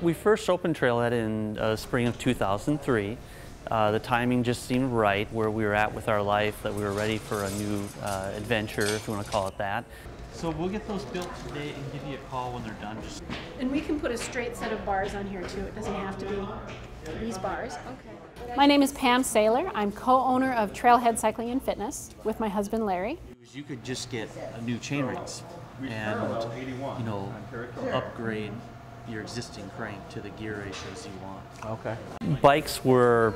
We first opened Trailhead in spring of 2003. The timing just seemed right where we were at with our life, that we were ready for a new adventure, if you want to call it that. So we'll get those built today and give you a call when they're done. And we can put a straight set of bars on here too. It doesn't have to be these bars. Okay. My name is Pam Saylor. I'm co-owner of Trailhead Cycling and Fitness with my husband Larry. You could just get a new chain rings and, you know, upgrade your existing crank to the gear ratios you want. Okay. Bikes were,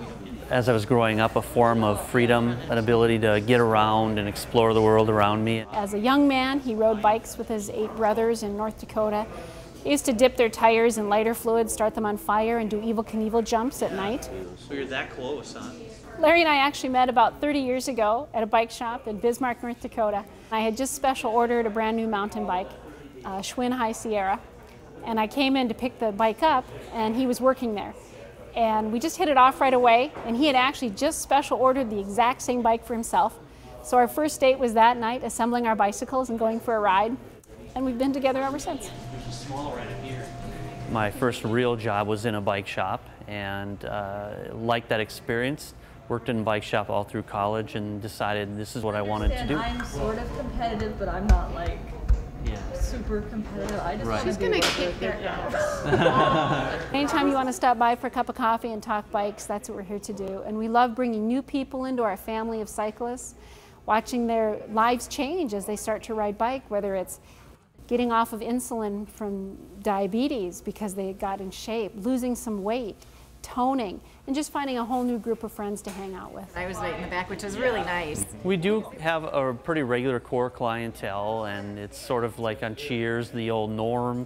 as I was growing up, a form of freedom, an ability to get around and explore the world around me. As a young man, he rode bikes with his 8 brothers in North Dakota. He used to dip their tires in lighter fluid, start them on fire, and do Evel Knievel jumps at night. So you're that close, huh? Larry and I actually met about 30 years ago at a bike shop in Bismarck, North Dakota. I had just special ordered a brand new mountain bike, Schwinn High Sierra. And I came in to pick the bike up, and he was working there. And we just hit it off right away, and he had actually just special ordered the exact same bike for himself. So our first date was that night, assembling our bicycles and going for a ride. And we've been together ever since. My first real job was in a bike shop, and liked that experience. Worked in a bike shop all through college and decided this is what I wanted to do. I'm sort of competitive, but I'm not like super competitive. I just She's gonna kick their ass. Anytime you want to stop by for a cup of coffee and talk bikes, that's what we're here to do. And we love bringing new people into our family of cyclists, watching their lives change as they start to ride bike, whether it's getting off of insulin from diabetes because they got in shape, losing some weight, toning, and just finding a whole new group of friends to hang out with. I was right in the back, which was really nice. We do have a pretty regular core clientele, and it's sort of like on Cheers, the old Norm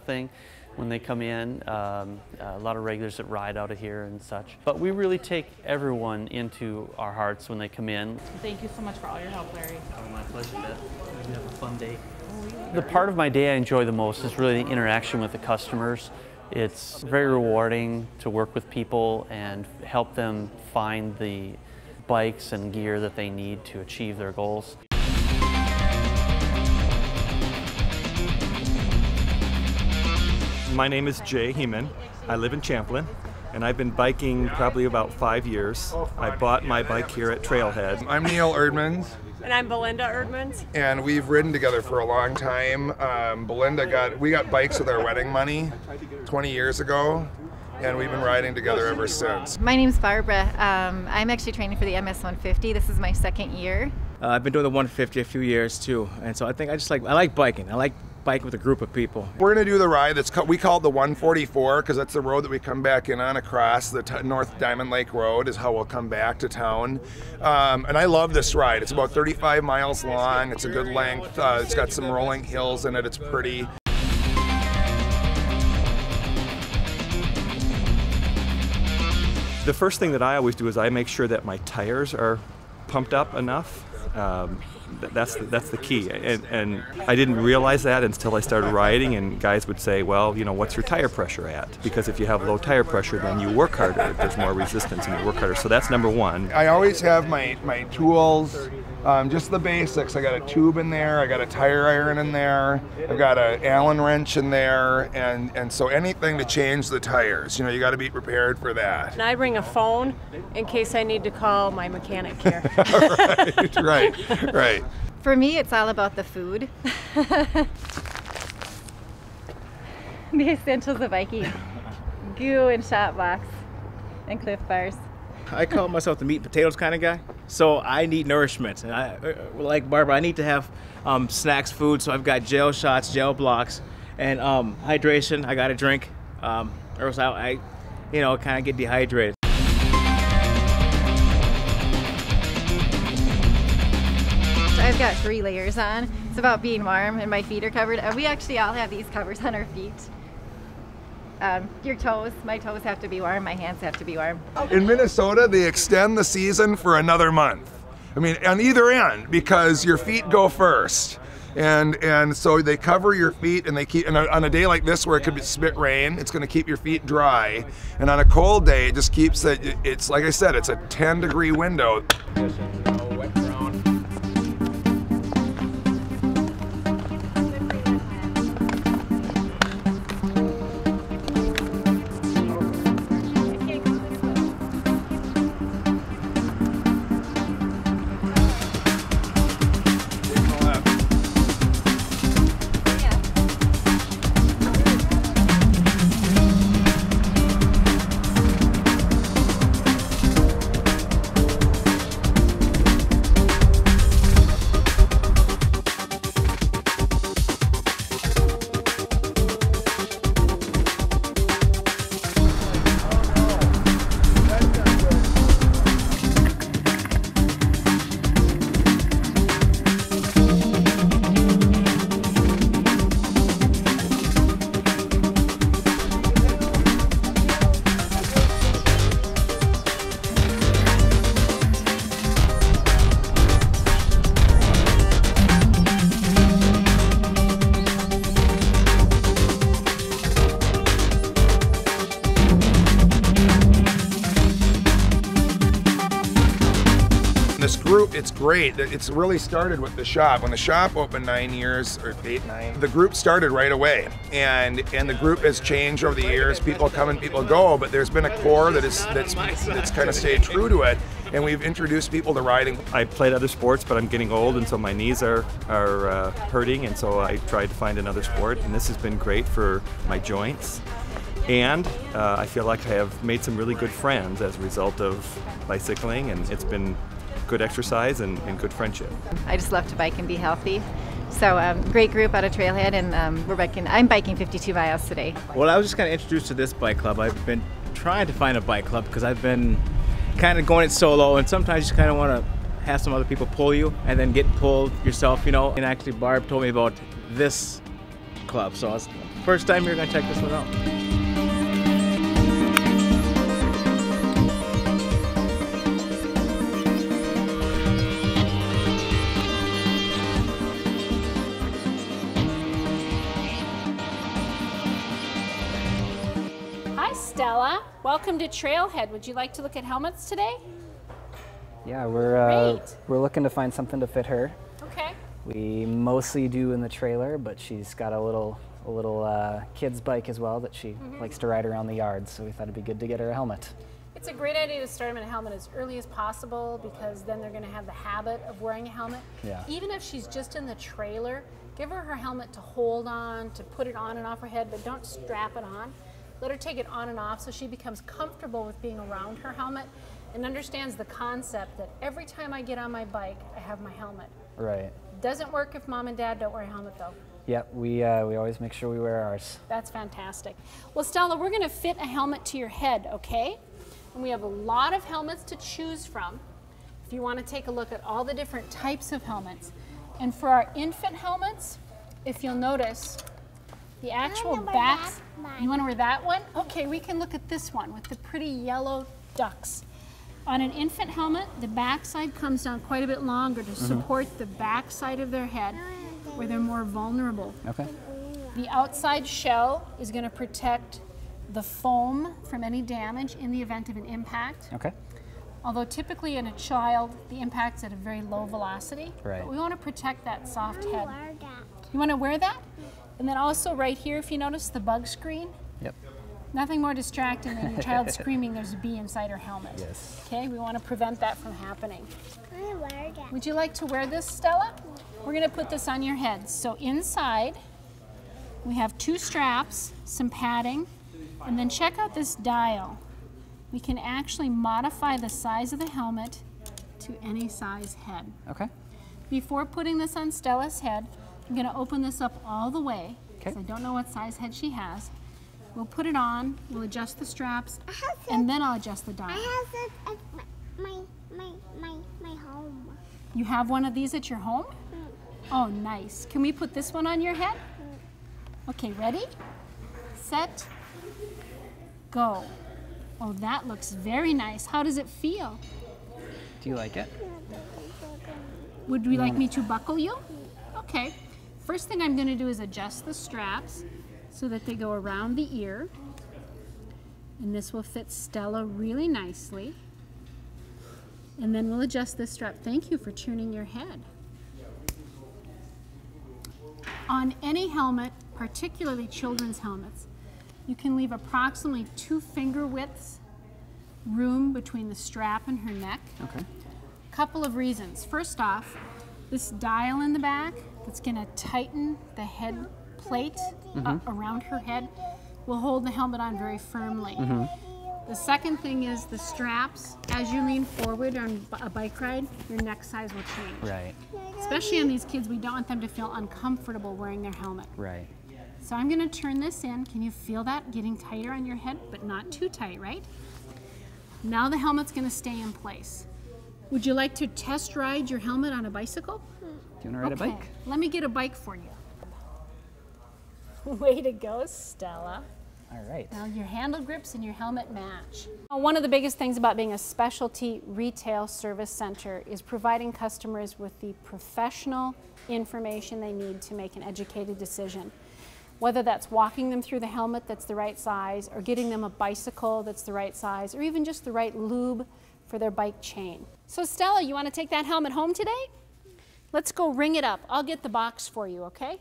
thing when they come in. A lot of regulars that ride out of here and such. But we really take everyone into our hearts when they come in. Thank you so much for all your help, Larry. Oh, my pleasure, Beth. You have a fun day. The part of my day I enjoy the most is really the interaction with the customers. It's very rewarding to work with people and help them find the bikes and gear that they need to achieve their goals. My name is Jay Heeman. I live in Champlin, and I've been biking probably about 5 years. I bought my bike here at Trailhead. I'm Neil Erdmans. And I'm Belinda Erdmans. And we've ridden together for a long time. We got bikes with our wedding money 20 years ago, and we've been riding together ever since. My name's Barbara. I'm actually training for the MS150. This is my 2nd year. I've been doing the 150 a few years too, and so I think I like biking. I like biking with a group of people. We're going to do the ride we call it the 144 because that's the road that we come back in on across the North Diamond Lake Road is how we'll come back to town. And I love this ride. It's about 35 miles long. It's a good length. It's got some rolling hills in it. It's pretty. The first thing that I always do is I make sure that my tires are pumped up enough. That's the key, and I didn't realize that until I started riding, and guys would say, well, you know, what's your tire pressure at? Because if you have low tire pressure, then you work harder. There's more resistance and you work harder. So that's number one. I always have my tools, just the basics. I got a tube in there, I got a tire iron in there, I've got an Allen wrench in there, and so anything to change the tires, you know, you got to be prepared for that. And I bring a phone in case I need to call my mechanic here. Right. For me, it's all about the food. The essentials of biking. Goo and shot box and Cliff Bars. I call myself the meat and potatoes kind of guy, so I need nourishment. And I, like Barbara, I need to have snacks, food, so I've got gel shots, gel blocks, and hydration. I got to drink, or else I kind of get dehydrated. I've got 3 layers on. It's about being warm, and my feet are covered. And we actually all have these covers on our feet. Your toes, my toes have to be warm, my hands have to be warm. In Minnesota, they extend the season for another month. I mean, on either end, because your feet go first. And so they cover your feet, and they keep, and on a day like this where it could spit rain, it's going to keep your feet dry. And on a cold day, it just keeps it, it's like I said, it's a 10-degree window. group, it's great. It's really started with the shop. When the shop opened 9 years, or 8, 9, the group started right away. And the group has changed over the years. People come and people go, but there's been a core that's kind of stayed true to it. And we've introduced people to riding. I played other sports, but I'm getting old, and so my knees are hurting, and so I tried to find another sport, and this has been great for my joints. And I feel like I have made some really good friends as a result of bicycling, and it's been good exercise and good friendship. I just love to bike and be healthy. So great group out of Trailhead, and I'm biking 52 miles today. Well, I was just kind of introduced to this bike club. I've been trying to find a bike club because I've been kind of going it solo, and sometimes you just kind of want to have some other people pull you and then get pulled yourself, you know. And actually Barb told me about this club, so it's the first time you're going to check this one out. Hi Stella, welcome to Trailhead. Would you like to look at helmets today? Yeah, we're looking to find something to fit her. Okay. We mostly do in the trailer, but she's got a little kid's bike as well that she likes to ride around the yard, so we thought it'd be good to get her a helmet. It's a great idea to start them in a helmet as early as possible, because then they're going to have the habit of wearing a helmet. Yeah. Even if she's just in the trailer, give her her helmet to hold on, to put it on and off her head, but don't strap it on. Let her take it on and off so she becomes comfortable with being around her helmet and understands the concept that every time I get on my bike, I have my helmet. Right. Doesn't work if mom and dad don't wear a helmet though. Yeah, we always make sure we wear ours. That's fantastic. Well, Stella, we're going to fit a helmet to your head, okay? And we have a lot of helmets to choose from if you want to take a look at all the different types of helmets. And for our infant helmets, if you'll notice, the actual backs. You want to wear that one? Okay, we can look at this one with the pretty yellow ducks. On an infant helmet, the backside comes down quite a bit longer to support the backside of their head where they're more vulnerable. Okay. The outside shell is going to protect the foam from any damage in the event of an impact. Okay. Although typically in a child, the impact's at a very low velocity. Right. But we want to protect that soft head. You want to wear that? And then also right here, if you notice the bug screen, Yep. nothing more distracting than your child screaming there's a bee inside her helmet. Yes. Okay, we want to prevent that from happening. Would you like to wear this, Stella? We're going to put this on your head. So inside, we have 2 straps, some padding, and then check out this dial. We can actually modify the size of the helmet to any size head. Okay. Before putting this on Stella's head, I'm going to open this up all the way, Okay. because I don't know what size head she has. We'll put it on, we'll adjust the straps, and then I'll adjust the dial. I have this at my home. You have one of these at your home? Oh, nice. Can we put this one on your head? Okay, ready? Set, go. Oh, that looks very nice. How does it feel? Do you like it? Would you like me to buckle you? Okay. First thing I'm going to do is adjust the straps so that they go around the ear. And this will fit Stella really nicely. And then we'll adjust this strap. Thank you for turning your head. On any helmet, particularly children's helmets, you can leave approximately 2 finger widths room between the strap and her neck. Okay. Couple of reasons. First off, this dial in the back that's going to tighten the head plate around her head will hold the helmet on very firmly. The second thing is the straps. As you lean forward on a bike ride, your neck size will change. Right. Especially on these kids, we don't want them to feel uncomfortable wearing their helmet. Right. So I'm going to turn this in. Can you feel that getting tighter on your head, but not too tight, right? Now the helmet's going to stay in place. Would you like to test ride your helmet on a bicycle? Do you want to ride a bike? Let me get a bike for you. Way to go, Stella. All right. Now your handle grips and your helmet match. One of the biggest things about being a specialty retail service center is providing customers with the professional information they need to make an educated decision. Whether that's walking them through the helmet that's the right size, or getting them a bicycle that's the right size, or even just the right lube for their bike chain. So Stella, you want to take that helmet home today? Let's go ring it up. I'll get the box for you, okay?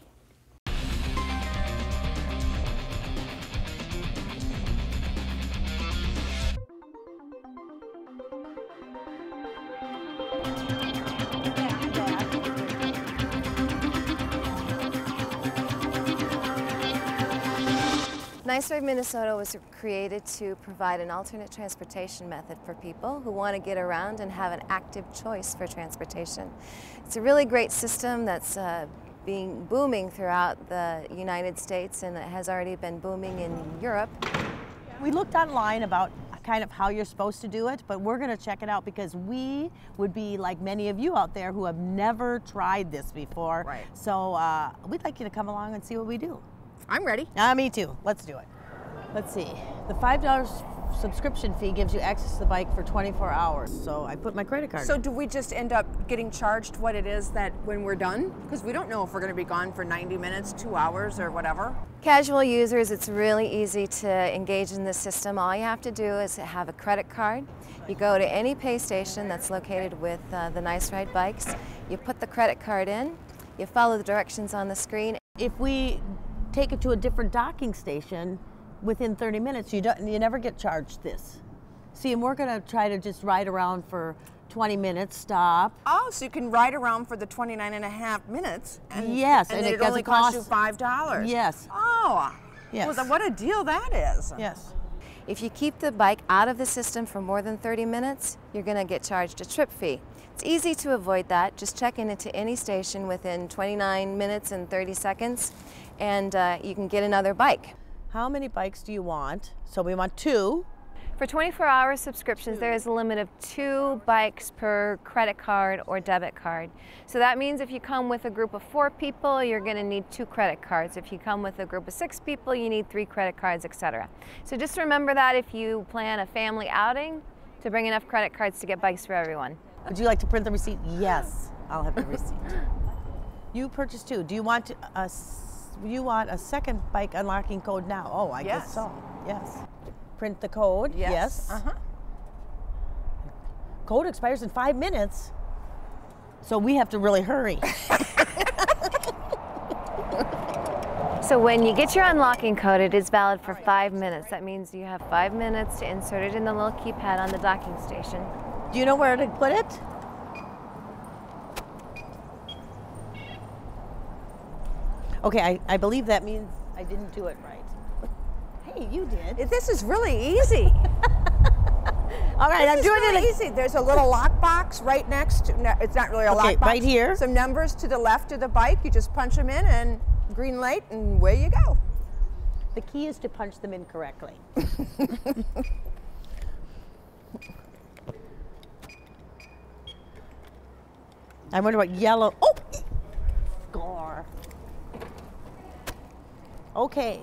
Nice Ride Minnesota was created to provide an alternate transportation method for people who want to get around and have an active choice for transportation. It's a really great system that's booming throughout the United States, and it has already been booming in Europe. We looked online about kind of how you're supposed to do it, but we're going to check it out because we would be like many of you out there who have never tried this before. Right. So we'd like you to come along and see what we do. I'm ready. Me too. Let's do it. Let's see. The $5 subscription fee gives you access to the bike for 24 hours. So I put my credit card So in. do we just end up getting charged what it is that when we're done? Because we don't know if we're going to be gone for 90 minutes, 2 hours, or whatever. Casual users, it's really easy to engage in this system. All you have to do is have a credit card. You go to any pay station that's located with the Nice Ride bikes. You put the credit card in. You follow the directions on the screen. If we take it to a different docking station within 30 minutes, you never get charged this. See, and we're going to try to just ride around for 20 minutes, stop. Oh, so you can ride around for the 29.5 minutes. And, yes, and it it only costs you $5. Yes. Oh, yes. Well, what a deal that is. Yes. If you keep the bike out of the system for more than 30 minutes, you're going to get charged a trip fee. It's easy to avoid that. Just check into any station within 29 minutes and 30 seconds, and you can get another bike. How many bikes do you want? So we want 2. For 24-hour subscriptions, there is a limit of 2 bikes per credit card or debit card. So that means if you come with a group of 4 people, you're going to need 2 credit cards. If you come with a group of 6 people, you need 3 credit cards, etc. So just remember that if you plan a family outing, to bring enough credit cards to get bikes for everyone. Would you like to print the receipt? Yes, I'll have the receipt. You purchased 2. Do you want a second bike unlocking code now? Oh, I guess so. Yes. Print the code. Yes. Uh-huh. Code expires in 5 minutes. So we have to really hurry. So when you get your unlocking code, it is valid for 5 minutes. That means you have 5 minutes to insert it in the little keypad on the docking station. Do you know where to put it? Okay, I believe that means I didn't do it right. Hey, you did. This is really easy. All right, I'm doing really it. easy. There's a little lock box right next to, no, it's not really a lock box. Right here. Some numbers to the left of the bike. You just punch them in and green light and away you go. The key is to punch them in correctly. I wonder what yellow, oh, score. Okay.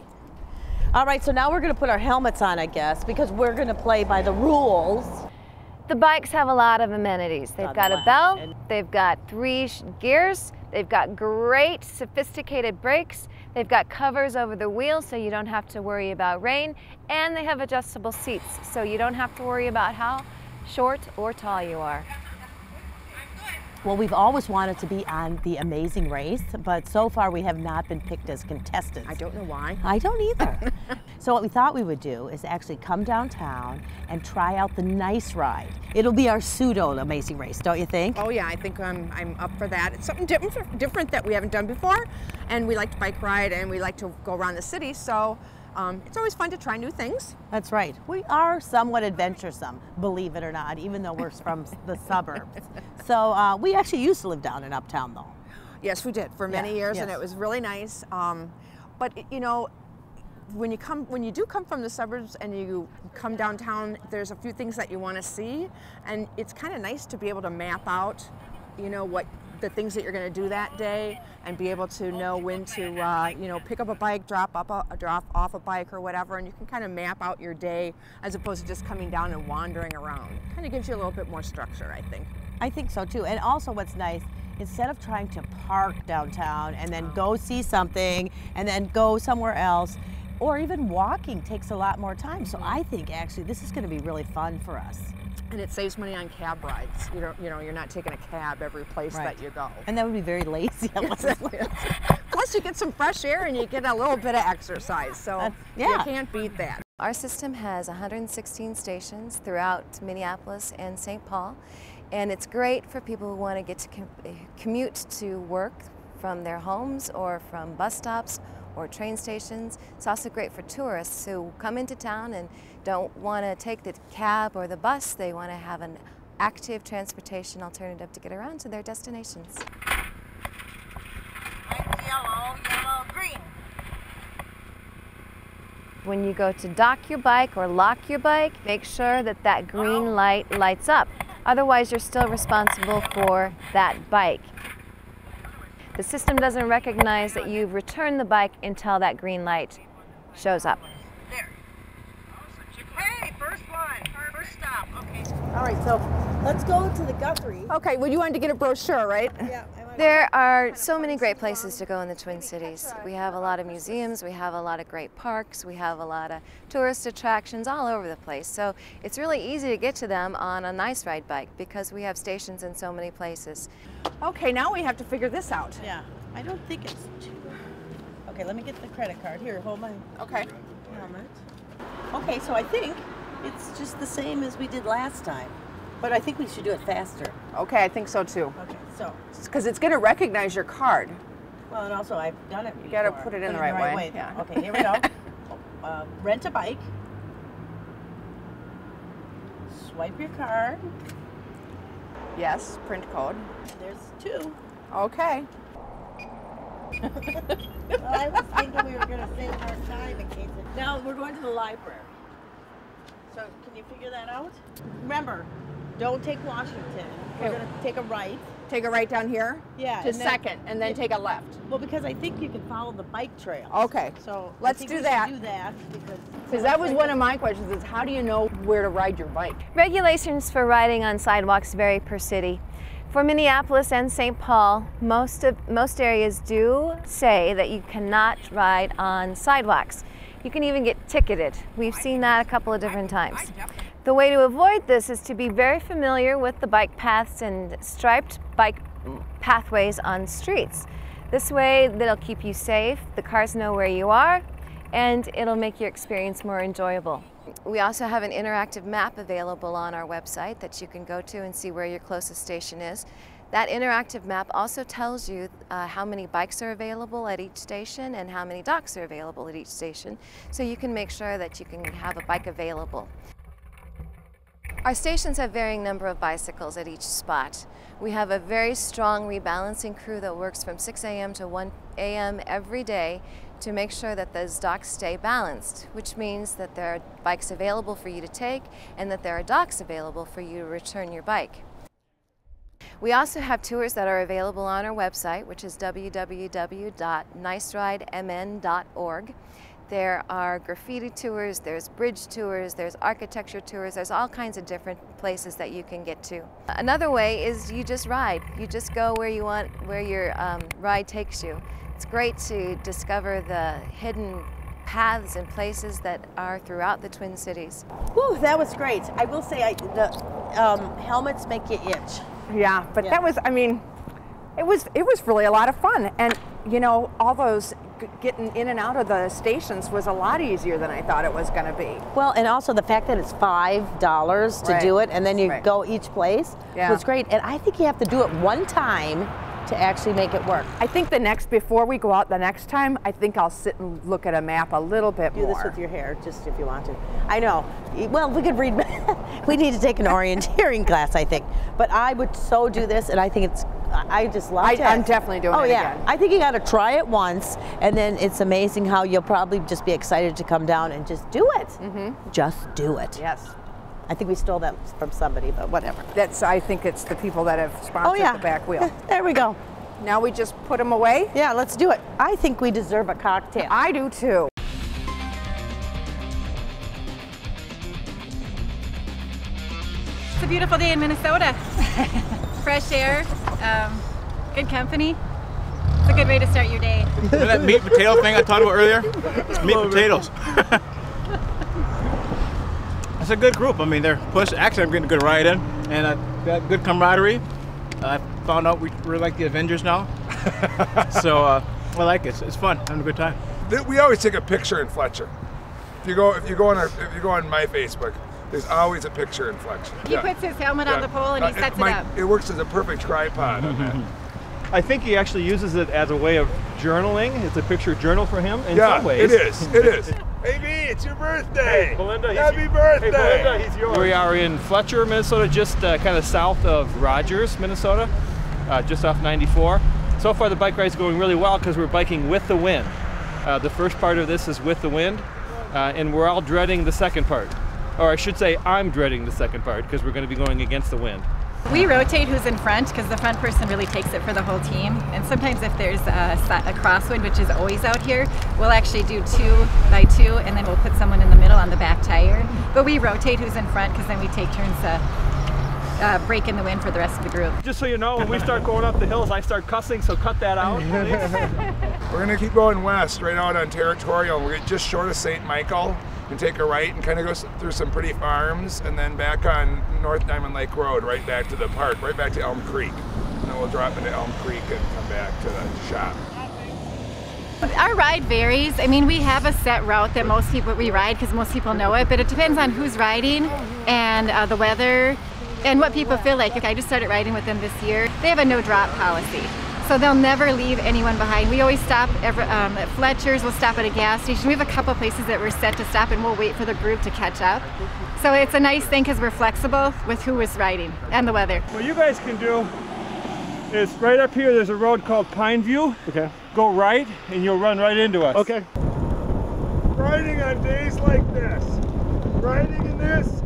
All right, so now we're gonna put our helmets on, I guess, because we're gonna play by the rules. The bikes have a lot of amenities. They've got a bell, they've got 3 gears, they've got great sophisticated brakes, they've got covers over the wheels so you don't have to worry about rain, and they have adjustable seats so you don't have to worry about how short or tall you are. Well, we've always wanted to be on The Amazing Race, but so far we have not been picked as contestants. I don't know why. I don't either. So what we thought we would do is actually come downtown and try out the Nice Ride. It'll be our pseudo Amazing Race, don't you think? Oh yeah, I think I'm up for that. It's something different that we haven't done before, and we like to bike ride and we like to go around the city, so it's always fun to try new things. That's right. We are somewhat adventuresome, believe it or not, even though we're from the suburbs. So we actually used to live down in Uptown, though. Yes, we did for many years, and it was really nice. But you know, when you do come from the suburbs and you come downtown, there's a few things that you want to see, and it's kind of nice to be able to map out, you know, what the things that you're going to do that day, and be able to know when to, you know, pick up a bike, drop off a bike or whatever, and you can kind of map out your day as opposed to just coming down and wandering around. Kind of gives you a little bit more structure, I think. I think so too. And also what's nice, instead of trying to park downtown and then go see something and then go somewhere else, or even walking takes a lot more time. So I think actually this is going to be really fun for us. And it saves money on cab rides. You're not taking a cab every place that you go. And that would be very lazy. Plus, you get some fresh air and you get a little bit of exercise. So you can't beat that. Our system has 116 stations throughout Minneapolis and St. Paul, and it's great for people who want to get to commute to work from their homes or from bus stops or train stations. It's also great for tourists who come into town and don't want to take the cab or the bus. They want to have an active transportation alternative to get around to their destinations. Yellow, yellow, green. When you go to dock your bike or lock your bike, make sure that that green light lights up. Otherwise, you're still responsible for that bike. The system doesn't recognize that you've returned the bike until that green light shows up. There. Hey, first one, first stop. Okay. All right, so let's go to the Guthrie. Okay, well, you wanted to get a brochure, right? Yeah. There are so many great places to go in the Twin Cities. We have a lot of museums, we have a lot of great parks, we have a lot of tourist attractions all over the place. So it's really easy to get to them on a nice ride bike because we have stations in so many places. Okay, now we have to figure this out. Yeah, I don't think it's too... Okay, let me get the credit card. Here, hold my helmet. Okay, so I think it's just the same as we did last time, but I think we should do it faster. Okay, I think so too. Okay, so... Because it's going to recognize your card. Well, and also I've done it before. You got to put it in the right way. Yeah. Okay, here we go. Rent a bike. Swipe your card. Yes, print code. There's 2. Okay. Well, I was thinking we were going to save our time in case it... Now we're going to the library. So can you figure that out? Remember, don't take Washington. We're going to take a right. Take a right down here? Yeah. To Second, and then take a left. Well, because I think you can follow the bike trails. Okay. So let's do that. Do that because that was one of my questions: is how do you know where to ride your bike? Regulations for riding on sidewalks vary per city. For Minneapolis and St. Paul, most areas do say that you cannot ride on sidewalks. You can even get ticketed. We've seen that a couple of different times. The way to avoid this is to be very familiar with the bike paths and striped bike pathways on streets. This way, that'll keep you safe, the cars know where you are, and it'll make your experience more enjoyable. We also have an interactive map available on our website that you can go to and see where your closest station is. That interactive map also tells you how many bikes are available at each station and how many docks are available at each station, so you can make sure that you can have a bike available. Our stations have varying number of bicycles at each spot. We have a very strong rebalancing crew that works from 6 a.m. to 1 a.m. every day to make sure that those docks stay balanced, which means that there are bikes available for you to take and that there are docks available for you to return your bike. We also have tours that are available on our website, which is www.niceridemn.org. There are graffiti tours, there's bridge tours, there's architecture tours, there's all kinds of different places that you can get to. Another way is you just ride. You just go where you want, where your ride takes you. It's great to discover the hidden paths and places that are throughout the Twin Cities. Whew, that was great. I will say the helmets make you itch. Yeah, but that was, I mean, it was really a lot of fun. And, you know, all those getting in and out of the stations was a lot easier than I thought it was going to be. Well, and also the fact that it's $5 to do it and then you go each place was great. And I think you have to do it one time to actually make it work. I think before we go out the next time, I think I'll sit and look at a map a little bit more. Do this with your hair, just if you want to. I know. Well, we could read, we need to take an orienteering class, I think. But I would so do this, and I think I just love it. I'm definitely doing it again. I think you got to try it once, and then it's amazing how you'll probably just be excited to come down and just do it. Just do it. Yes. I think we stole that from somebody, but whatever. I think it's the people that have sponsored the back wheel. There we go. Now we just put them away? Yeah, let's do it. I think we deserve a cocktail. I do too. It's a beautiful day in Minnesota. Fresh air, good company. It's a good way to start your day. You know that meat and potato thing I talked about earlier? It's meat and potatoes. It's a good group. I mean, they're actually, I'm getting a good ride in, and got good camaraderie. I found out we really like the Avengers now. So I like it. It's fun. Having a good time. We always take a picture in Fletcher. If you go on my Facebook, there's always a picture in Fletcher. He puts his helmet on the pole and he sets it up. It works as a perfect tripod on that. I think he actually uses it as a way of journaling. It's a picture journal for him in Yeah, some ways. it is. It is. Hey, B, it's your birthday. Hey, Belinda, Happy birthday. Hey, Belinda, he's yours. We are in Fletcher, Minnesota, just kind of south of Rogers, Minnesota, just off 94. So far, the bike ride's going really well because we're biking with the wind. The first part of this is with the wind, and we're all dreading the second part. Or I should say, I'm dreading the second part because we're going to be going against the wind. We rotate who's in front because the front person really takes it for the whole team. And sometimes if there's a crosswind, which is always out here, we'll actually do 2 by 2 and then we'll put someone in the middle on the back tire. But we rotate who's in front because then we take turns breaking the wind for the rest of the group. Just so you know, when we start going up the hills, I start cussing, so cut that out. We're going to keep going west, right out on Territorial. We're just short of St. Michael. And take a right and kind of go through some pretty farms and then back on North Diamond Lake Road, right back to the park, right back to Elm Creek. And then we'll drop into Elm Creek and come back to the shop. Our ride varies. I mean, we have a set route that most people we ride because most people know it, but it depends on who's riding and the weather and what people feel like. I just started riding with them this year. They have a no drop policy. So they'll never leave anyone behind. We always stop at Fletcher's, we'll stop at a gas station. We have a couple places that we're set to stop and we'll wait for the group to catch up. So it's a nice thing because we're flexible with who is riding and the weather. What you guys can do is right up here, there's a road called Pine View. Okay. Go right and you'll run right into us. Okay. Riding on days like this, riding in this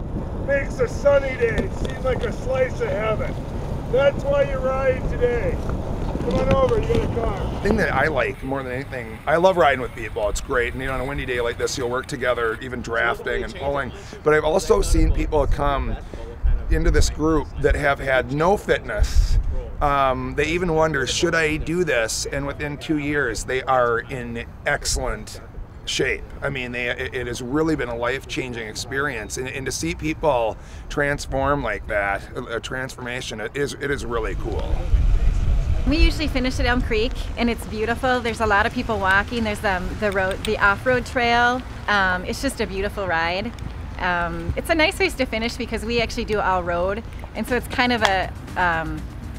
makes a sunny day seem like a slice of heaven. That's why you ride today. Come on over, you got a car. The thing that I like more than anything, I love riding with people. It's great. And on a windy day like this, you'll work together, even drafting and pulling. But I've also seen people come into this group that have had no fitness. They even wonder, should I do this? And within 2 years, they are in excellent shape. I mean, it has really been a life-changing experience. And to see people transform like that, a transformation, it is really cool. We usually finish at Elm Creek and it's beautiful. There's a lot of people walking. There's the off-road trail. It's just a beautiful ride. It's a nice place to finish because we actually do all road. And so it's kind of a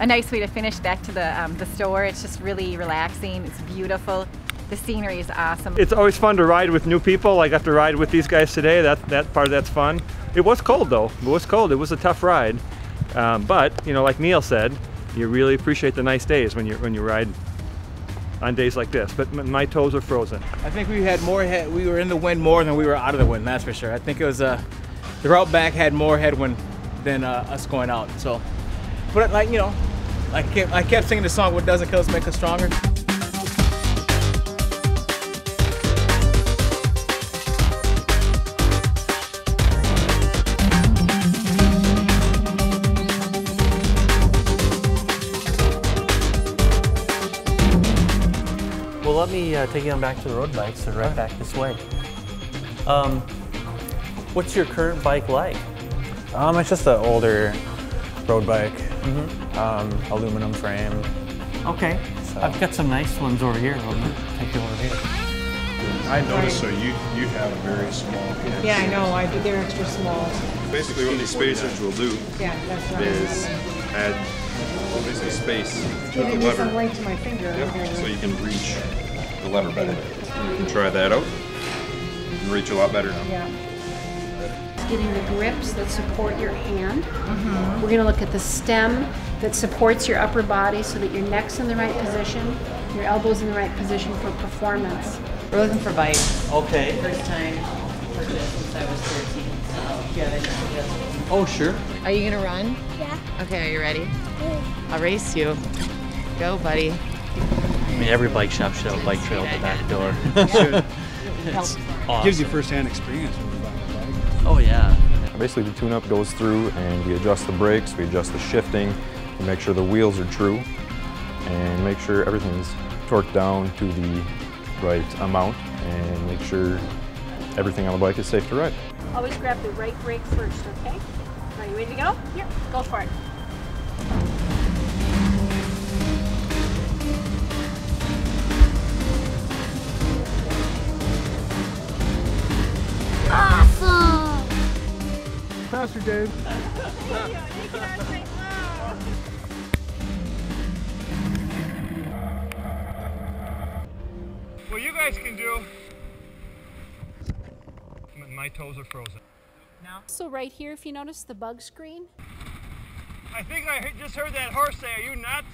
nice way to finish back to the store. It's just really relaxing. It's beautiful. The scenery is awesome. It's always fun to ride with new people. Like I got to ride with these guys today. That part of that's fun. It was cold though. It was cold. It was a tough ride. But you know, like Neil said, you really appreciate the nice days when you ride on days like this. But my toes are frozen. I think we had more we were in the wind more than we were out of the wind. That's for sure. I think it was the route back had more headwind than us going out. So, but like you know, I kept singing the song. What doesn't kill us makes us stronger. Well, let me take you on back to the road bikes and right back this way. What's your current bike like? It's just an older road bike, aluminum frame. Okay, so. I've got some nice ones over here. I'll take you over here. I noticed, so you have a very small hands. Yeah, I know. They're extra small. Basically, what these spacers will do is add basically space to the lever. Some length to my finger. Yep. So you can reach the lever better. You can try that out. You can reach a lot better now. Yeah. Getting the grips that support your hand. We're going to look at the stem that supports your upper body so that your neck's in the right position, your elbow's in the right position for performance. We're looking for bikes. Okay. First time for this since I was 13. So, yeah, oh, sure. Are you going to run? Yeah. Okay, are you ready? I'll race you. Go, buddy. I mean, every bike shop should have a bike trail at the back door. It's awesome. Gives you first-hand experience when you're buying a bike. Oh, yeah. Basically, the tune-up goes through and we adjust the brakes, we adjust the shifting, we make sure the wheels are true, and make sure everything's torqued down to the right amount, and make sure everything on the bike is safe to ride. Always grab the right brake first, okay? Are you ready to go? Yep. Go for it. Awesome! Faster, Dave. What you guys can do, my toes are frozen. Now? So right here, if you notice the bug screen. I think I just heard that horse say, "Are you nuts?"